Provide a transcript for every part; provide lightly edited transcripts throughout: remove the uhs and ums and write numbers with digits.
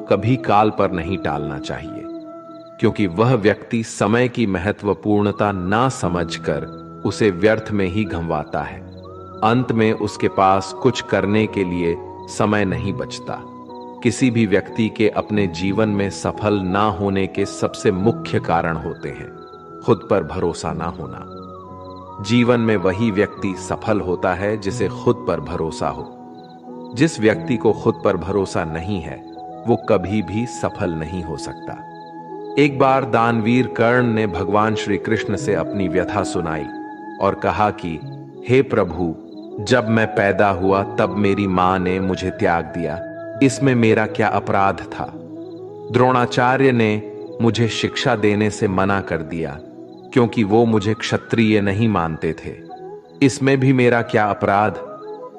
कभी काल पर नहीं टालना चाहिए, क्योंकि वह व्यक्ति समय की महत्वपूर्णता ना समझकर उसे व्यर्थ में ही गंवाता है। अंत में उसके पास कुछ करने के लिए समय नहीं बचता। किसी भी व्यक्ति के अपने जीवन में सफल ना होने के सबसे मुख्य कारण होते हैं खुद पर भरोसा ना होना। जीवन में वही व्यक्ति सफल होता है जिसे खुद पर भरोसा हो। जिस व्यक्ति को खुद पर भरोसा नहीं है वो कभी भी सफल नहीं हो सकता। एक बार दानवीर कर्ण ने भगवान श्री कृष्ण से अपनी व्यथा सुनाई और कहा कि हे प्रभु, जब मैं पैदा हुआ तब मेरी मां ने मुझे त्याग दिया, इसमें मेरा क्या अपराध था? द्रोणाचार्य ने मुझे शिक्षा देने से मना कर दिया क्योंकि वो मुझे क्षत्रिय नहीं मानते थे, इसमें भी मेरा क्या अपराध?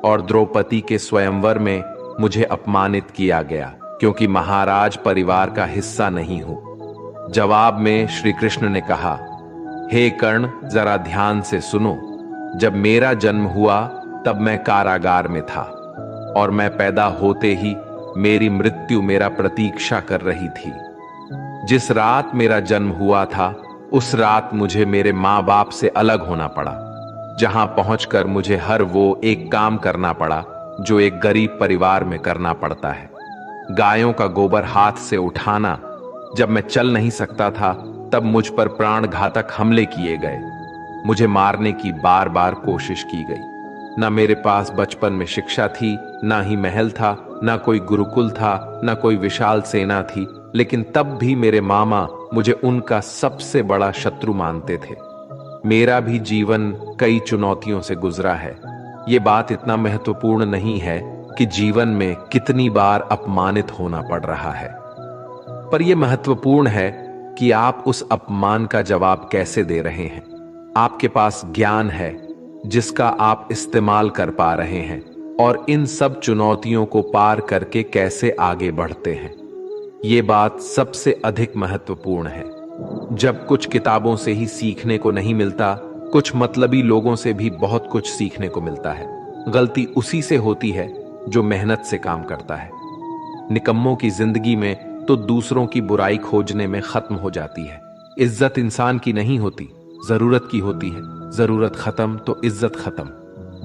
और द्रौपदी के स्वयंवर में मुझे अपमानित किया गया क्योंकि महाराज परिवार का हिस्सा नहीं हूं। जवाब में श्री कृष्ण ने कहा, हे कर्ण, जरा ध्यान से सुनो। जब मेरा जन्म हुआ तब मैं कारागार में था और मैं पैदा होते ही मेरी मृत्यु मेरा प्रतीक्षा कर रही थी। जिस रात मेरा जन्म हुआ था उस रात मुझे मेरे माँ बाप से अलग होना पड़ा, जहां पहुंचकर मुझे हर वो एक काम करना पड़ा जो एक गरीब परिवार में करना पड़ता है। गायों का गोबर हाथ से उठाना। जब मैं चल नहीं सकता था तब मुझ पर प्राण घातक हमले किए गए। मुझे मारने की बार बार कोशिश की गई। ना मेरे पास बचपन में शिक्षा थी, ना ही महल था, ना कोई गुरुकुल था, ना कोई विशाल सेना थी, लेकिन तब भी मेरे मामा मुझे उनका सबसे बड़ा शत्रु मानते थे। मेरा भी जीवन कई चुनौतियों से गुजरा है। ये बात इतना महत्वपूर्ण नहीं है कि जीवन में कितनी बार अपमानित होना पड़ रहा है, पर यह महत्वपूर्ण है कि आप उस अपमान का जवाब कैसे दे रहे हैं। आपके पास ज्ञान है जिसका आप इस्तेमाल कर पा रहे हैं और इन सब चुनौतियों को पार करके कैसे आगे बढ़ते हैं, ये बात सबसे अधिक महत्वपूर्ण है। जब कुछ किताबों से ही सीखने को नहीं मिलता, कुछ मतलबी लोगों से भी बहुत कुछ सीखने को मिलता है। गलती उसी से होती है जो मेहनत से काम करता है। निकम्मों की जिंदगी में तो दूसरों की बुराई खोजने में खत्म हो जाती है। इज्जत इंसान की नहीं होती, जरूरत की होती है। जरूरत खत्म तो इज्जत खत्म।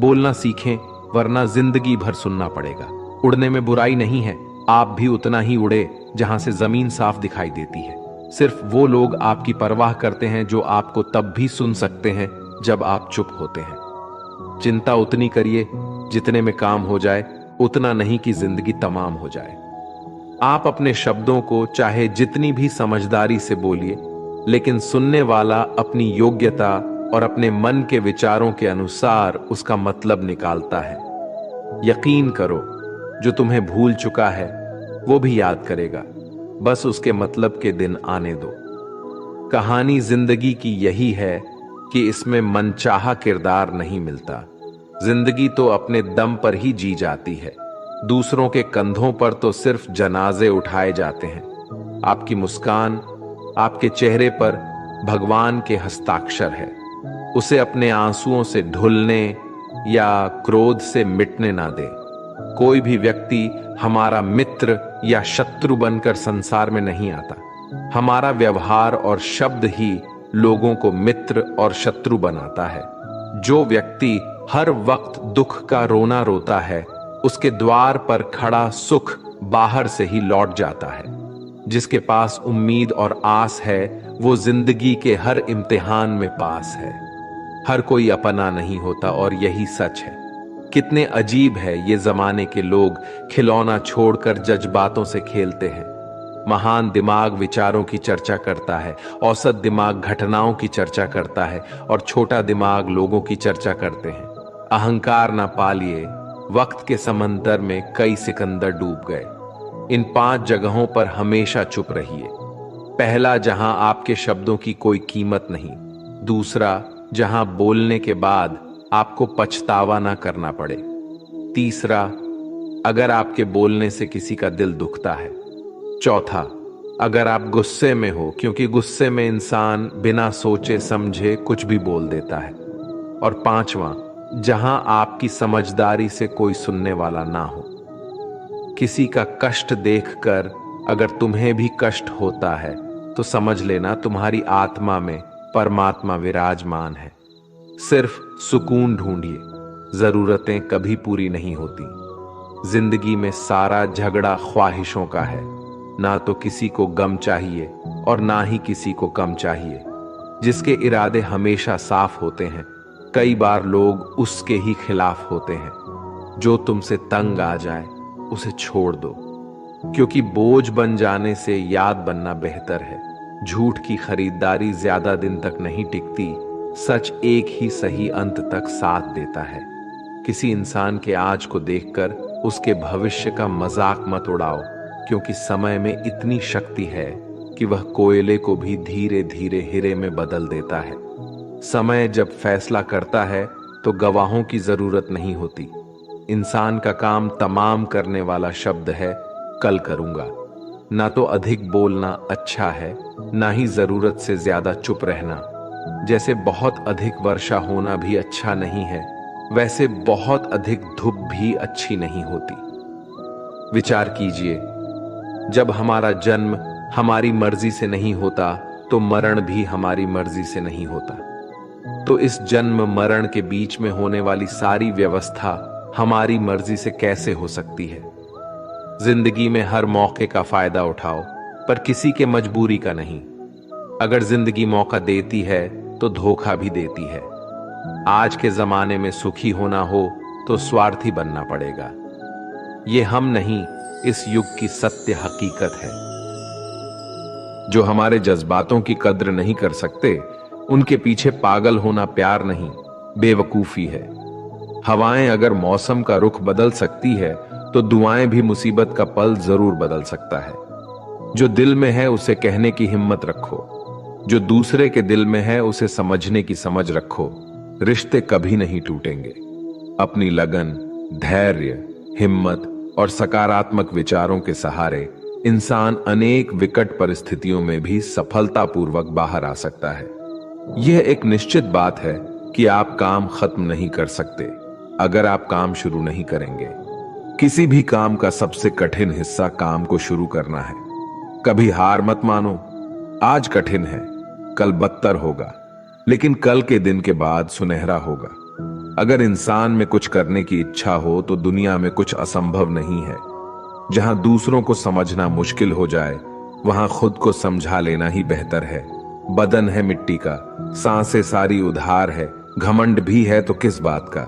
बोलना सीखें वरना जिंदगी भर सुनना पड़ेगा। उड़ने में बुराई नहीं है, आप भी उतना ही उड़े जहां से जमीन साफ दिखाई देती है। सिर्फ वो लोग आपकी परवाह करते हैं जो आपको तब भी सुन सकते हैं जब आप चुप होते हैं। चिंता उतनी करिए जितने में काम हो जाए, उतना नहीं कि जिंदगी तमाम हो जाए। आप अपने शब्दों को चाहे जितनी भी समझदारी से बोलिए, लेकिन सुनने वाला अपनी योग्यता और अपने मन के विचारों के अनुसार उसका मतलब निकालता है। यकीन करो, जो तुम्हें भूल चुका है वो भी याद करेगा, बस उसके मतलब के दिन आने दो। कहानी जिंदगी की यही है कि इसमें मनचाहा किरदार नहीं मिलता। जिंदगी तो अपने दम पर ही जी जाती है। दूसरों के कंधों पर तो सिर्फ जनाजे उठाए जाते हैं। आपकी मुस्कान, आपके चेहरे पर भगवान के हस्ताक्षर है। उसे अपने आंसुओं से ढुलने या क्रोध से मिटने ना दे। कोई भी व्यक्ति हमारा मित्र या शत्रु बनकर संसार में नहीं आता। हमारा व्यवहार और शब्द ही लोगों को मित्र और शत्रु बनाता है। जो व्यक्ति हर वक्त दुख का रोना रोता है, उसके द्वार पर खड़ा सुख बाहर से ही लौट जाता है। जिसके पास उम्मीद और आस है, वो जिंदगी के हर इम्तिहान में पास है। हर कोई अपना नहीं होता और यही सच है। कितने अजीब है ये जमाने के लोग, खिलौना छोड़कर जज्बातों से खेलते हैं। महान दिमाग विचारों की चर्चा करता है, औसत दिमाग घटनाओं की चर्चा करता है और छोटा दिमाग लोगों की चर्चा करते हैं। अहंकार ना पालिए, वक्त के समंदर में कई सिकंदर डूब गए। इन 5 जगहों पर हमेशा चुप रहिए। पहला, जहां आपके शब्दों की कोई कीमत नहीं। दूसरा, जहां बोलने के बाद आपको पछतावा ना करना पड़े। तीसरा, अगर आपके बोलने से किसी का दिल दुखता है। चौथा, अगर आप गुस्से में हो, क्योंकि गुस्से में इंसान बिना सोचे समझे कुछ भी बोल देता है। और पांचवा, जहां आपकी समझदारी से कोई सुनने वाला ना हो। किसी का कष्ट देखकर अगर तुम्हें भी कष्ट होता है तो समझ लेना तुम्हारी आत्मा में परमात्मा विराजमान है। सिर्फ सुकून ढूंढिए, जरूरतें कभी पूरी नहीं होती। जिंदगी में सारा झगड़ा ख्वाहिशों का है। ना तो किसी को गम चाहिए और ना ही किसी को कम चाहिए। जिसके इरादे हमेशा साफ होते हैं, कई बार लोग उसके ही खिलाफ होते हैं। जो तुमसे तंग आ जाए उसे छोड़ दो, क्योंकि बोझ बन जाने से याद बनना बेहतर है। झूठ की खरीदारी ज्यादा दिन तक नहीं टिकती, सच एक ही सही अंत तक साथ देता है। किसी इंसान के आज को देखकर उसके भविष्य का मजाक मत उड़ाओ, क्योंकि समय में इतनी शक्ति है कि वह कोयले को भी धीरे धीरे हीरे में बदल देता है। समय जब फैसला करता है तो गवाहों की जरूरत नहीं होती। इंसान का काम तमाम करने वाला शब्द है कल करूंगा। ना तो अधिक बोलना अच्छा है, ना ही जरूरत से ज्यादा चुप रहना। जैसे बहुत अधिक वर्षा होना भी अच्छा नहीं है, वैसे बहुत अधिक धूप भी अच्छी नहीं होती। विचार कीजिए, जब हमारा जन्म हमारी मर्जी से नहीं होता तो मरण भी हमारी मर्जी से नहीं होता। तो इस जन्म मरण के बीच में होने वाली सारी व्यवस्था हमारी मर्जी से कैसे हो सकती है? जिंदगी में हर मौके का फायदा उठाओ, पर किसी के मजबूरी का नहीं। अगर जिंदगी मौका देती है तो धोखा भी देती है। आज के जमाने में सुखी होना हो तो स्वार्थी बनना पड़ेगा। ये हम नहीं, इस युग की सत्य हकीकत है। जो हमारे जज्बातों की कद्र नहीं कर सकते, उनके पीछे पागल होना प्यार नहीं, बेवकूफी है। हवाएं अगर मौसम का रुख बदल सकती है तो दुआएं भी मुसीबत का पल जरूर बदल सकता है। जो दिल में है उसे कहने की हिम्मत रखो, जो दूसरे के दिल में है उसे समझने की समझ रखो। रिश्ते कभी नहीं टूटेंगे। अपनी लगन, धैर्य, हिम्मत और सकारात्मक विचारों के सहारे इंसान अनेक विकट परिस्थितियों में भी सफलतापूर्वक बाहर आ सकता है। यह एक निश्चित बात है कि आप काम खत्म नहीं कर सकते अगर आप काम शुरू नहीं करेंगे। किसी भी काम का सबसे कठिन हिस्सा काम को शुरू करना है। कभी हार मत मानो। आज कठिन है, कल बदतर होगा, लेकिन कल के दिन के बाद सुनहरा होगा। अगर इंसान में कुछ करने की इच्छा हो तो दुनिया में कुछ असंभव नहीं है। जहां दूसरों को समझना मुश्किल हो जाए, वहां खुद को समझा लेना ही बेहतर है। बदन है मिट्टी का, सांसें सारी उधार है, घमंड भी है तो किस बात का।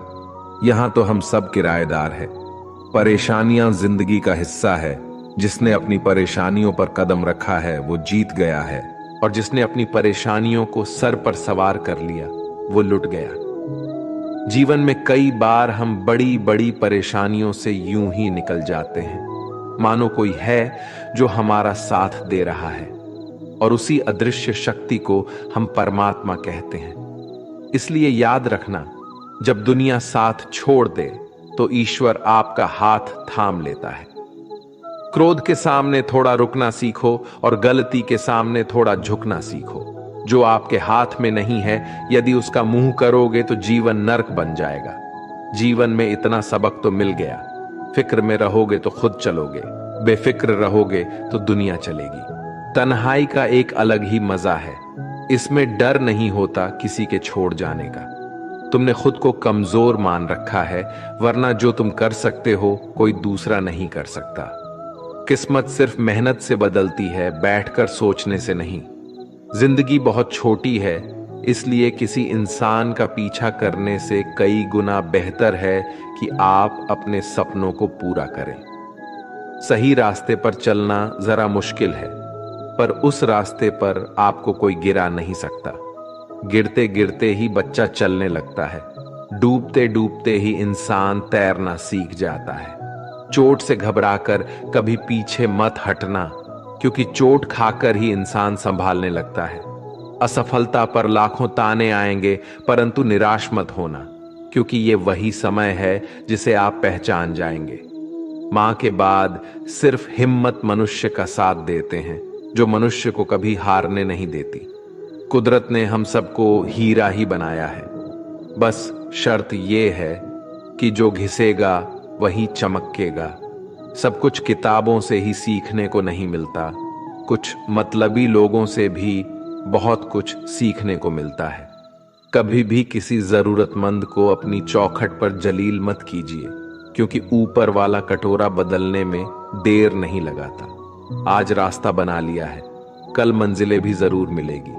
यहां तो हम सब किराएदार हैं। परेशानियां जिंदगी का हिस्सा है। जिसने अपनी परेशानियों पर कदम रखा है वो जीत गया है, और जिसने अपनी परेशानियों को सर पर सवार कर लिया वो लुट गया। जीवन में कई बार हम बड़ी बड़ी परेशानियों से यूं ही निकल जाते हैं, मानो कोई है जो हमारा साथ दे रहा है, और उसी अदृश्य शक्ति को हम परमात्मा कहते हैं। इसलिए याद रखना, जब दुनिया साथ छोड़ दे तो ईश्वर आपका हाथ थाम लेता है। क्रोध के सामने थोड़ा रुकना सीखो और गलती के सामने थोड़ा झुकना सीखो। जो आपके हाथ में नहीं है, यदि उसका मुंह करोगे तो जीवन नर्क बन जाएगा। जीवन में इतना सबक तो मिल गया। फिक्र में रहोगे तो खुद चलोगे, बेफिक्र रहोगे तो दुनिया चलेगी। तन्हाई का एक अलग ही मजा है। इसमें डर नहीं होता किसी के छोड़ जाने का। तुमने खुद को कमजोर मान रखा है, वरना जो तुम कर सकते हो कोई दूसरा नहीं कर सकता। किस्मत सिर्फ मेहनत से बदलती है, बैठकर सोचने से नहीं। जिंदगी बहुत छोटी है, इसलिए किसी इंसान का पीछा करने से कई गुना बेहतर है कि आप अपने सपनों को पूरा करें। सही रास्ते पर चलना जरा मुश्किल है, पर उस रास्ते पर आपको कोई गिरा नहीं सकता। गिरते गिरते ही बच्चा चलने लगता है, डूबते डूबते ही इंसान तैरना सीख जाता है। चोट से घबराकर कभी पीछे मत हटना, क्योंकि चोट खाकर ही इंसान संभालने लगता है। असफलता पर लाखों ताने आएंगे, परंतु निराश मत होना, क्योंकि ये वही समय है जिसे आप पहचान जाएंगे। मां के बाद सिर्फ हिम्मत मनुष्य का साथ देते हैं, जो मनुष्य को कभी हारने नहीं देती। कुदरत ने हम सबको हीरा ही बनाया है। बस शर्त यह है कि जो घिसेगा वही चमकेगा, सब कुछ किताबों से ही सीखने को नहीं मिलता, कुछ मतलबी लोगों से भी बहुत कुछ सीखने को मिलता है। कभी भी किसी जरूरतमंद को अपनी चौखट पर जलील मत कीजिए, क्योंकि ऊपर वाला कटोरा बदलने में देर नहीं लगाता। आज रास्ता बना लिया है, कल मंजिलें भी जरूर मिलेगी।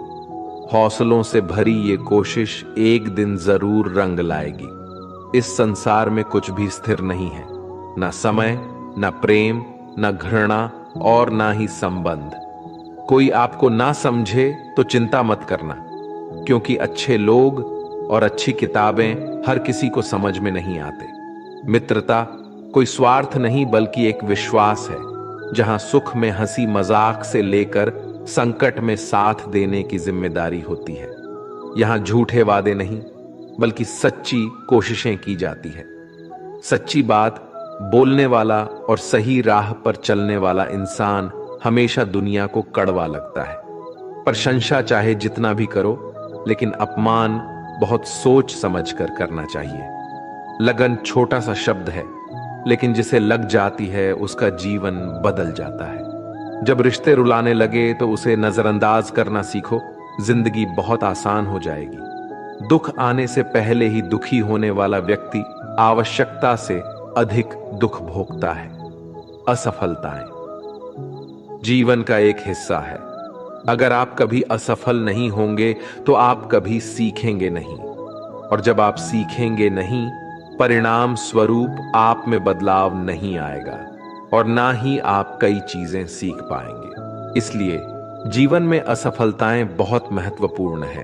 हौसलों से भरी ये कोशिश एक दिन जरूर रंग लाएगी। इस संसार में कुछ भी स्थिर नहीं है, ना समय, ना प्रेम, ना घृणा और ना ही संबंध। कोई आपको ना समझे तो चिंता मत करना, क्योंकि अच्छे लोग और अच्छी किताबें हर किसी को समझ में नहीं आते। मित्रता कोई स्वार्थ नहीं बल्कि एक विश्वास है, जहां सुख में हंसी मजाक से लेकर संकट में साथ देने की जिम्मेदारी होती है। यहां झूठे वादे नहीं बल्कि सच्ची कोशिशें की जाती है। सच्ची बात बोलने वाला और सही राह पर चलने वाला इंसान हमेशा दुनिया को कड़वा लगता है। प्रशंसा चाहे जितना भी करो, लेकिन अपमान बहुत सोच समझ कर करना चाहिए। लगन छोटा सा शब्द है, लेकिन जिसे लग जाती है उसका जीवन बदल जाता है। जब रिश्ते रुलाने लगे तो उसे नजरअंदाज करना सीखो, जिंदगी बहुत आसान हो जाएगी। दुख आने से पहले ही दुखी होने वाला व्यक्ति आवश्यकता से अधिक दुख भोगता है। असफलताएं जीवन का एक हिस्सा है। अगर आप कभी असफल नहीं होंगे तो आप कभी सीखेंगे नहीं, और जब आप सीखेंगे नहीं, परिणाम स्वरूप आप में बदलाव नहीं आएगा और ना ही आप कई चीजें सीख पाएंगे। इसलिए जीवन में असफलताएं बहुत महत्वपूर्ण है।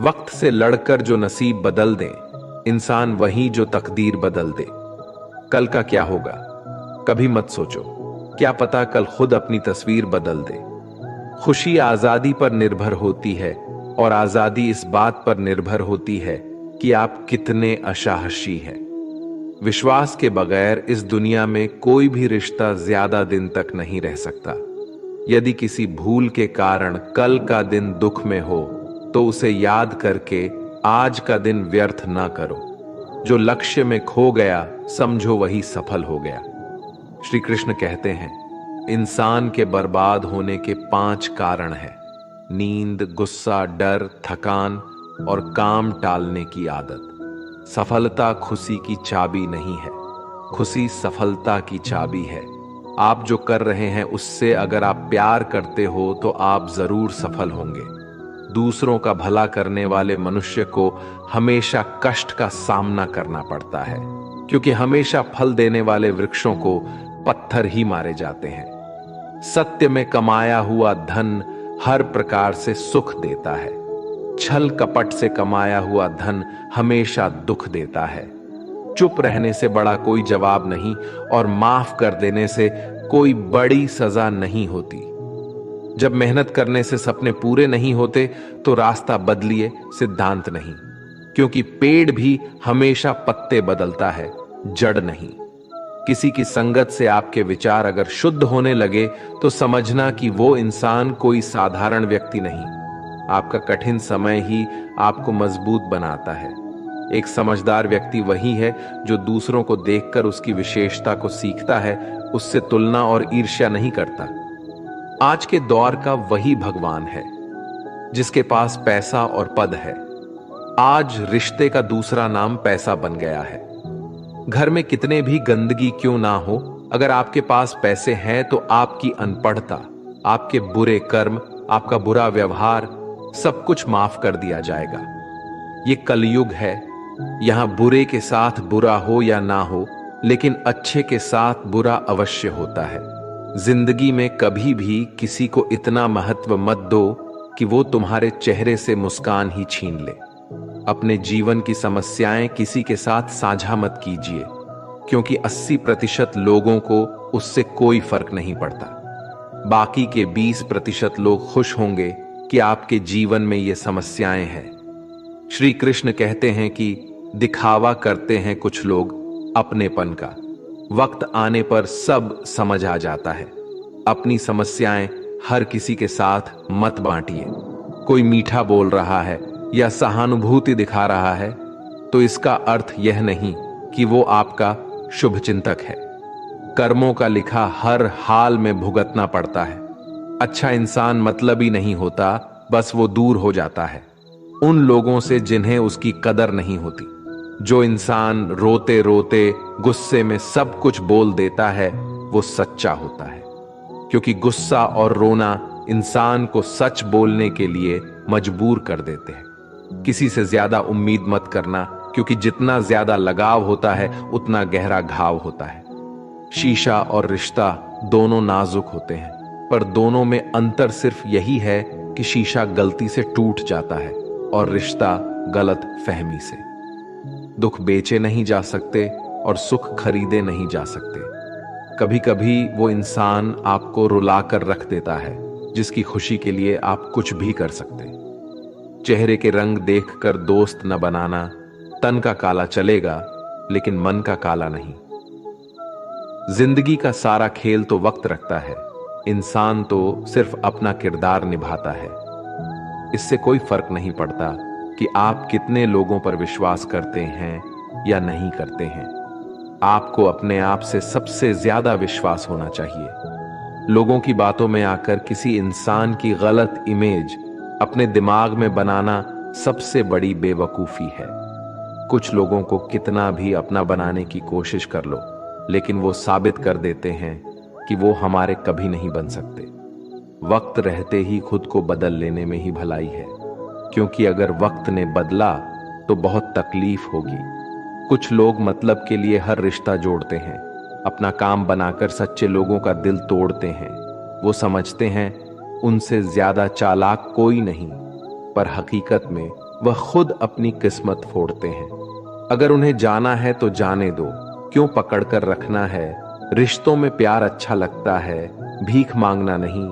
वक्त से लड़कर जो नसीब बदल दे इंसान वही जो तकदीर बदल दे। कल का क्या होगा कभी मत सोचो, क्या पता कल खुद अपनी तस्वीर बदल दे। खुशी आजादी पर निर्भर होती है और आजादी इस बात पर निर्भर होती है कि आप कितने असाहसी हैं। विश्वास के बगैर इस दुनिया में कोई भी रिश्ता ज्यादा दिन तक नहीं रह सकता। यदि किसी भूल के कारण कल का दिन दुख में हो तो उसे याद करके आज का दिन व्यर्थ ना करो। जो लक्ष्य में खो गया समझो वही सफल हो गया। श्री कृष्ण कहते हैं, इंसान के बर्बाद होने के 5 कारण हैं: नींद, गुस्सा, डर, थकान और काम टालने की आदत। सफलता खुशी की चाबी नहीं है, खुशी सफलता की चाबी है। आप जो कर रहे हैं उससे अगर आप प्यार करते हो तो आप जरूर सफल होंगे। दूसरों का भला करने वाले मनुष्य को हमेशा कष्ट का सामना करना पड़ता है, क्योंकि हमेशा फल देने वाले वृक्षों को पत्थर ही मारे जाते हैं। सत्य में कमाया हुआ धन हर प्रकार से सुख देता है, छल कपट से कमाया हुआ धन हमेशा दुख देता है। चुप रहने से बड़ा कोई जवाब नहीं और माफ कर देने से कोई बड़ी सजा नहीं होती। जब मेहनत करने से सपने पूरे नहीं होते तो रास्ता बदलिए, सिद्धांत नहीं, क्योंकि पेड़ भी हमेशा पत्ते बदलता है, जड़ नहीं। किसी की संगत से आपके विचार अगर शुद्ध होने लगे तो समझना कि वो इंसान कोई साधारण व्यक्ति नहीं। आपका कठिन समय ही आपको मजबूत बनाता है। एक समझदार व्यक्ति वही है जो दूसरों को देखकर उसकी विशेषता को सीखता है, उससे तुलना और ईर्ष्या नहीं करता। आज के दौर का वही भगवान है जिसके पास पैसा और पद है। आज रिश्ते का दूसरा नाम पैसा बन गया है। घर में कितने भी गंदगी क्यों ना हो, अगर आपके पास पैसे हैं तो आपकी अनपढ़ता, आपके बुरे कर्म, आपका बुरा व्यवहार सब कुछ माफ कर दिया जाएगा। ये कलयुग है, यहां बुरे के साथ बुरा हो या ना हो, लेकिन अच्छे के साथ बुरा अवश्य होता है। जिंदगी में कभी भी किसी को इतना महत्व मत दो कि वो तुम्हारे चेहरे से मुस्कान ही छीन ले। अपने जीवन की समस्याएं किसी के साथ साझा मत कीजिए, क्योंकि 80% लोगों को उससे कोई फर्क नहीं पड़ता। बाकी के 20% लोग खुश होंगे कि आपके जीवन में ये समस्याएं हैं। श्री कृष्ण कहते हैं कि दिखावा करते हैं कुछ लोग अपनेपन का, वक्त आने पर सब समझ आ जाता है। अपनी समस्याएं हर किसी के साथ मत बांटिए। कोई मीठा बोल रहा है या सहानुभूति दिखा रहा है तो इसका अर्थ यह नहीं कि वो आपका शुभचिंतक है। कर्मों का लिखा हर हाल में भुगतना पड़ता है। अच्छा इंसान मतलबी नहीं होता, बस वो दूर हो जाता है उन लोगों से जिन्हें उसकी कदर नहीं होती। जो इंसान रोते रोते गुस्से में सब कुछ बोल देता है वो सच्चा होता है, क्योंकि गुस्सा और रोना इंसान को सच बोलने के लिए मजबूर कर देते हैं। किसी से ज्यादा उम्मीद मत करना, क्योंकि जितना ज्यादा लगाव होता है उतना गहरा घाव होता है। शीशा और रिश्ता दोनों नाजुक होते हैं, पर दोनों में अंतर सिर्फ यही है कि शीशा गलती से टूट जाता है और रिश्ता गलत फहमी से। दुख बेचे नहीं जा सकते और सुख खरीदे नहीं जा सकते। कभी कभी वो इंसान आपको रुलाकर रख देता है जिसकी खुशी के लिए आप कुछ भी कर सकते। चेहरे के रंग देखकर दोस्त न बनाना। तन का काला चलेगा लेकिन मन का काला नहीं। जिंदगी का सारा खेल तो वक्त रखता है, इंसान तो सिर्फ अपना किरदार निभाता है। इससे कोई फर्क नहीं पड़ता कि आप कितने लोगों पर विश्वास करते हैं या नहीं करते हैं। आपको अपने आप से सबसे ज्यादा विश्वास होना चाहिए। लोगों की बातों में आकर किसी इंसान की गलत इमेज अपने दिमाग में बनाना सबसे बड़ी बेवकूफी है। कुछ लोगों को कितना भी अपना बनाने की कोशिश कर लो, लेकिन वो साबित कर देते हैं कि वो हमारे कभी नहीं बन सकते। वक्त रहते ही खुद को बदल लेने में ही भलाई है, क्योंकि अगर वक्त ने बदला तो बहुत तकलीफ होगी। कुछ लोग मतलब के लिए हर रिश्ता जोड़ते हैं, अपना काम बनाकर सच्चे लोगों का दिल तोड़ते हैं। वो समझते हैं उनसे ज्यादा चालाक कोई नहीं, पर हकीकत में वह खुद अपनी किस्मत फोड़ते हैं। अगर उन्हें जाना है तो जाने दो, क्यों पकड़कर रखना है। रिश्तों में प्यार अच्छा लगता है, भीख मांगना नहीं।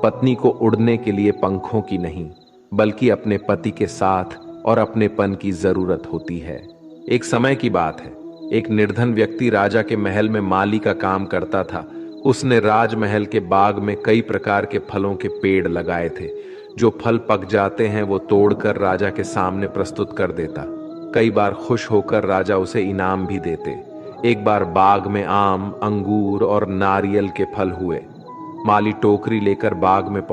पत्नी को उड़ने के लिए पंखों की नहीं, बल्कि अपने पति के साथ और अपनेपन की जरूरत होती है। एक समय की बात है, एक निर्धन व्यक्ति राजा के महल में माली का काम करता था। उसने राजमहल के बाग में कई प्रकार के फलों के पेड़ लगाए थे। जो फल पक जाते हैं वो तोड़कर राजा के सामने प्रस्तुत कर देता। कई बार खुश होकर राजा उसे इनाम भी देते। एक बार बाग में आम, अंगूर और नारियल के फल हुए। माली टोकरी लेकर बाग में